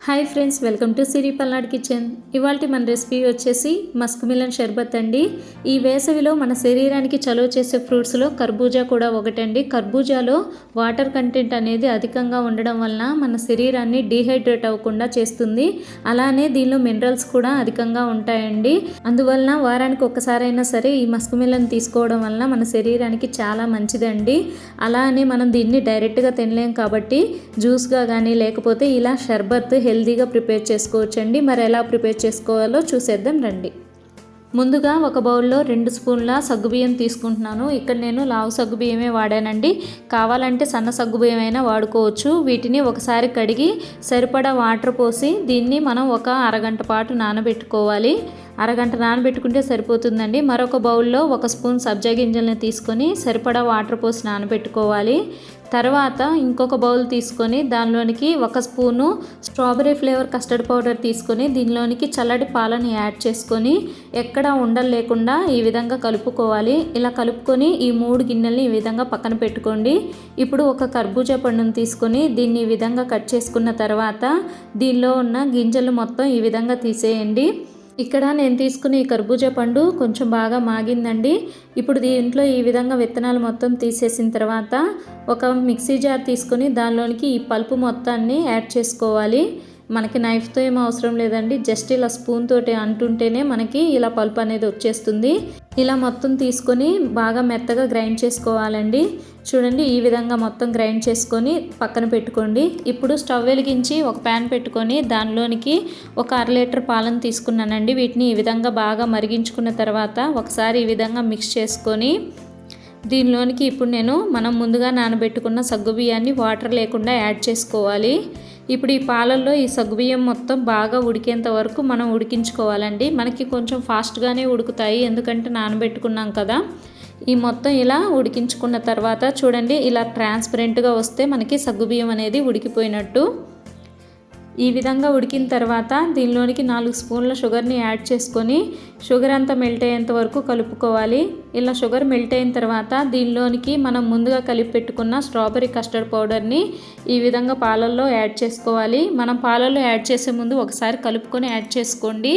Hi friends, welcome to Siri Palnadu kitchen. ఇవాళ మన recipe వచ్చేసి మస్క్ మిలన్ షర్బత్ అండి. ఈ వేసవిలో మన శరీరానికి చలువ చేసే ఫ్రూట్స్లో కర్బూజా కూడా ఒకటండి. కర్బూజాలో వాటర్ కంటెంట్ అనేది అధికంగా ఉండడం వలన మన శరీరాన్ని డీహైడ్రేట్ అవ్వకుండా చేస్తుంది. అలానే దీనిలో మినరల్స్ కూడా అధికంగా ఉంటాయండి. అందువలన వారానికి ఒక్కసారైనా సరే ఈ మస్క్ మిలన్ తీసుకోవడం వలన మన శరీరానికి చాలా మంచిదండి. అలానే మనం దీన్ని డైరెక్ట్గా తినలేం కాబట్టి జ్యూస్గా కానీ లేకపోతే ఇలా షర్బత్ హెల్తీగా ప్రిపేర్ చేసుకోవచ్చండి. మరి ఎలా ప్రిపేర్ చేసుకోవాలో చూసేద్దాం రండి. ముందుగా ఒక బౌల్లో 2 స్పూన్ల సగ్గుబియ్యం తీసుకుంటున్నాను. ఇక్కడ నేను లావు సగ్గుబియ్యమే వాడానండి. కావాలంటే సన్న సగ్గుబియ్యం అయినా వాడుకోవచ్చు. వీటిని ఒకసారి కడిగి సరిపడా వాటర్ పోసి దీన్ని మనం ఒక అరగంట పాటు నానబెట్టుకోవాలి. అరగంట నానబెట్టుకుంటే సరిపోతుందండి. మరొక బౌల్లో 1 స్పూన్ సబ్జా గింజల్ని తీసుకొని సరిపడా వాటర్ పోసి నానబెట్టుకోవాలి. తర్వాత ఇంకొక బౌల్ తీసుకొని దానిలోనికి 1 spoon strawberry flavour custard powder తీసుకొని దీనిలోనికి చల్లటి పాలను యాడ్ చేసుకొని ఎక్కడా ఉండలు లేకుండా ఈ విధంగా కలుపుకోవాలి. ఇలా కలుపుకొని ఈ 3 గిన్నెల్ని ఈ విధంగా పక్కన పెట్టుకోండి. ఇప్పుడు ఒక కర్బూజా పండును తీసుకొని దీన్ని ఈ విధంగా కట్ చేసుకున్న తర్వాత దీనిలో ఉన్న గింజలు మొత్తం ఈ విధంగా తీసేయండి. ఇక్కడ నేను తీసుకున్న ఈ కర్బూజా పండు కొంచెం బాగా మాగిందండి. ఇప్పుడు దీంట్లో ఈ విధంగా విత్తనాలు మొత్తం తీసేసిన తర్వాత ఒక మిక్సీ జార్ తీసుకొని దానిలోనికి ఈ పల్పు మొత్తాన్ని యాడ్ చేసుకోవాలి. మనకి నైఫ్తో ఏం అవసరం లేదండి. జస్ట్ ఇలా స్పూన్ తోటి అంటుంటేనే మనకి ఇలా పల్పు అనేది వచ్చేస్తుంది. ఇలా మొత్తం తీసుకొని బాగా మెత్తగా గ్రైండ్ చేసుకోవాలండి. చూడండి, ఈ విధంగా మొత్తం గ్రైండ్ చేసుకొని పక్కన పెట్టుకోండి. ఇప్పుడు స్టవ్ వెలిగించి ఒక ప్యాన్ పెట్టుకొని దానిలోనికి ఒక 1/2 లీటర్ పాలను తీసుకున్నానండి. వీటిని ఈ విధంగా బాగా మరిగించుకున్న తర్వాత ఒకసారి ఈ విధంగా మిక్స్ చేసుకొని దీనిలోనికి ఇప్పుడు మనం ముందుగా నానబెట్టుకున్న సగ్గుబియ్యాన్ని వాటర్ లేకుండా యాడ్ చేసుకోవాలి. ఇప్పుడు ఈ పాలల్లో ఈ సగ్గుబియ్యం మొత్తం బాగా ఉడికేంత వరకు మనం ఉడికించుకోవాలండి. మనకి కొంచెం ఫాస్ట్గానే ఉడుకుతాయి, ఎందుకంటే నానబెట్టుకున్నాం కదా. ఈ మొత్తం ఇలా ఉడికించుకున్న తర్వాత చూడండి, ఇలా ట్రాన్స్పరెంట్గా వస్తే మనకి సగ్గుబియ్యం అనేది ఉడికిపోయినట్టు. ఈ విధంగా ఉడికిన తర్వాత దీనిలోనికి 4 స్పూన్ల షుగర్ని యాడ్ చేసుకొని షుగర్ అంతా మెల్ట్ అయ్యేంత వరకు కలుపుకోవాలి. ఇలా షుగర్ మెల్ట్ అయిన తర్వాత దీనిలోనికి మనం ముందుగా కలిపి పెట్టుకున్న స్ట్రాబెర్రీ కస్టర్డ్ పౌడర్ని ఈ విధంగా పాలల్లో యాడ్ చేసుకోవాలి. మనం పాలల్లో యాడ్ చేసే ముందు ఒకసారి కలుపుకొని యాడ్ చేసుకోండి.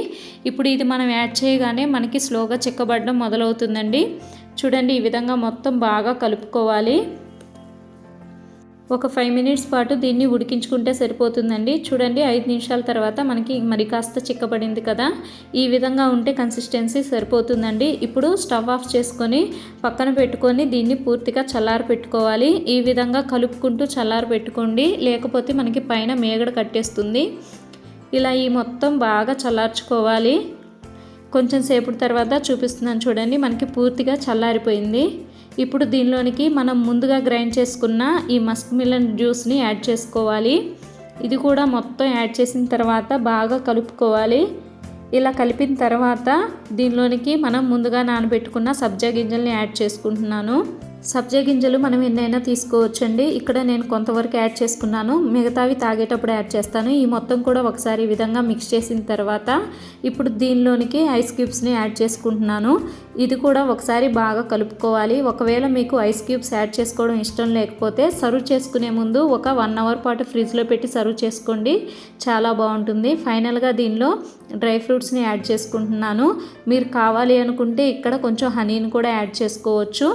ఇప్పుడు ఇది మనం యాడ్ చేయగానే మనకి స్లోగా చిక్కబడడం మొదలవుతుందండి. చూడండి, ఈ విధంగా మొత్తం బాగా కలుపుకోవాలి. ఒక 5 మినిట్స్ పాటు దీన్ని ఉడికించుకుంటే సరిపోతుందండి. చూడండి, 5 నిమిషాల తర్వాత మనకి మరి కాస్త చిక్కబడింది కదా. ఈ విధంగా ఉంటే కన్సిస్టెన్సీ సరిపోతుందండి. ఇప్పుడు స్టవ్ ఆఫ్ చేసుకొని పక్కన పెట్టుకొని దీన్ని పూర్తిగా చల్లారి పెట్టుకోవాలి. ఈ విధంగా కలుపుకుంటూ చల్లారి పెట్టుకోండి, లేకపోతే మనకి పైన మేగడ కట్టేస్తుంది. ఇలా ఈ మొత్తం బాగా చల్లార్చుకోవాలి. కొంచెం సేపటి తర్వాత చూపిస్తున్నాను చూడండి, మనకి పూర్తిగా చల్లారిపోయింది. ఇప్పుడు దీనిలోనికి మనం ముందుగా గ్రైండ్ చేసుకున్న ఈ మస్క్ మిలన్ జ్యూస్ని యాడ్ చేసుకోవాలి. ఇది కూడా మొత్తం యాడ్ చేసిన తర్వాత బాగా కలుపుకోవాలి. ఇలా కలిపిన తర్వాత దీనిలోనికి మనం ముందుగా నానబెట్టుకున్న సబ్జా గింజల్ని యాడ్ చేసుకుంటున్నాను. సబ్జా గింజలు మనం ఎన్నైనా తీసుకోవచ్చండి. ఇక్కడ నేను కొంతవరకు యాడ్ చేసుకున్నాను, మిగతావి తాగేటప్పుడు యాడ్ చేస్తాను. ఈ మొత్తం కూడా ఒకసారి ఈ విధంగా మిక్స్ చేసిన తర్వాత ఇప్పుడు దీనిలోనికి ఐస్ క్యూబ్స్ని యాడ్ చేసుకుంటున్నాను. ఇది కూడా ఒకసారి బాగా కలుపుకోవాలి. ఒకవేళ మీకు ఐస్ క్యూబ్స్ యాడ్ చేసుకోవడం ఇష్టం లేకపోతే సర్వ్ చేసుకునే ముందు ఒక 1 అవర్ పాటు ఫ్రిడ్జ్లో పెట్టి సర్వ్ చేసుకోండి, చాలా బాగుంటుంది. ఫైనల్గా దీనిలో డ్రై ఫ్రూట్స్ని యాడ్ చేసుకుంటున్నాను. మీరు కావాలి అనుకుంటే ఇక్కడ కొంచెం హనీని కూడా యాడ్ చేసుకోవచ్చు.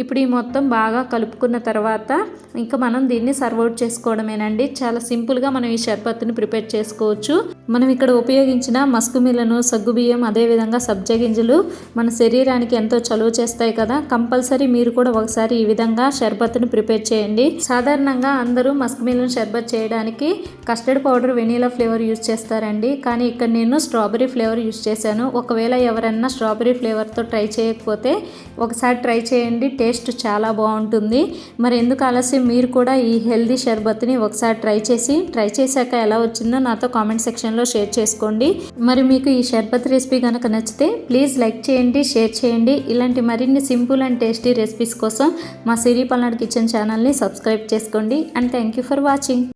ఇప్పుడు ఈ మొత్తం బాగా కలుపుకున్న తర్వాత ఇంకా మనం దీన్ని సర్వ్ అవుట్ చేసుకోవడమేనండి. చాలా సింపుల్గా మనం ఈ షర్బత్ని ప్రిపేర్ చేసుకోవచ్చు. మనం ఇక్కడ ఉపయోగించిన మస్క్ మిలను, సగ్గుబియ్యం, అదేవిధంగా సబ్జా గింజలు మన శరీరానికి ఎంతో చలువ చేస్తాయి కదా. కంపల్సరీ మీరు కూడా ఒకసారి ఈ విధంగా షర్బత్ని ప్రిపేర్ చేయండి. సాధారణంగా అందరూ మస్క్ మిలన్ షర్బత్ చేయడానికి custard powder, vanilla flavour use చేస్తారండి. కానీ ఇక్కడ నేను స్ట్రాబెర్రీ ఫ్లేవర్ యూజ్ చేశాను. ఒకవేళ ఎవరన్నా స్ట్రాబెర్రీ ఫ్లేవర్తో ట్రై చేయకపోతే ఒకసారి ట్రై చేయండి, టేస్ట్ చాలా బాగుంటుంది. మరి ఎందుకు ఆలస్యం, మీరు కూడా ఈ హెల్దీ షర్బత్ని ఒకసారి ట్రై చేశాక ఎలా వచ్చిందో నాతో కామెంట్ సెక్షన్లో షేర్ చేసుకోండి. మరి మీకు ఈ షర్బత్ రెసిపీ కనుక నచ్చితే ప్లీజ్ లైక్ చేయండి, షేర్ చేయండి. ఇలాంటి మరిన్ని సింపుల్ అండ్ టేస్టీ రెసిపీస్ కోసం మా సిరి పల్నాడు కిచెన్ ఛానల్ని సబ్స్క్రైబ్ చేసుకోండి. And thank you for watching.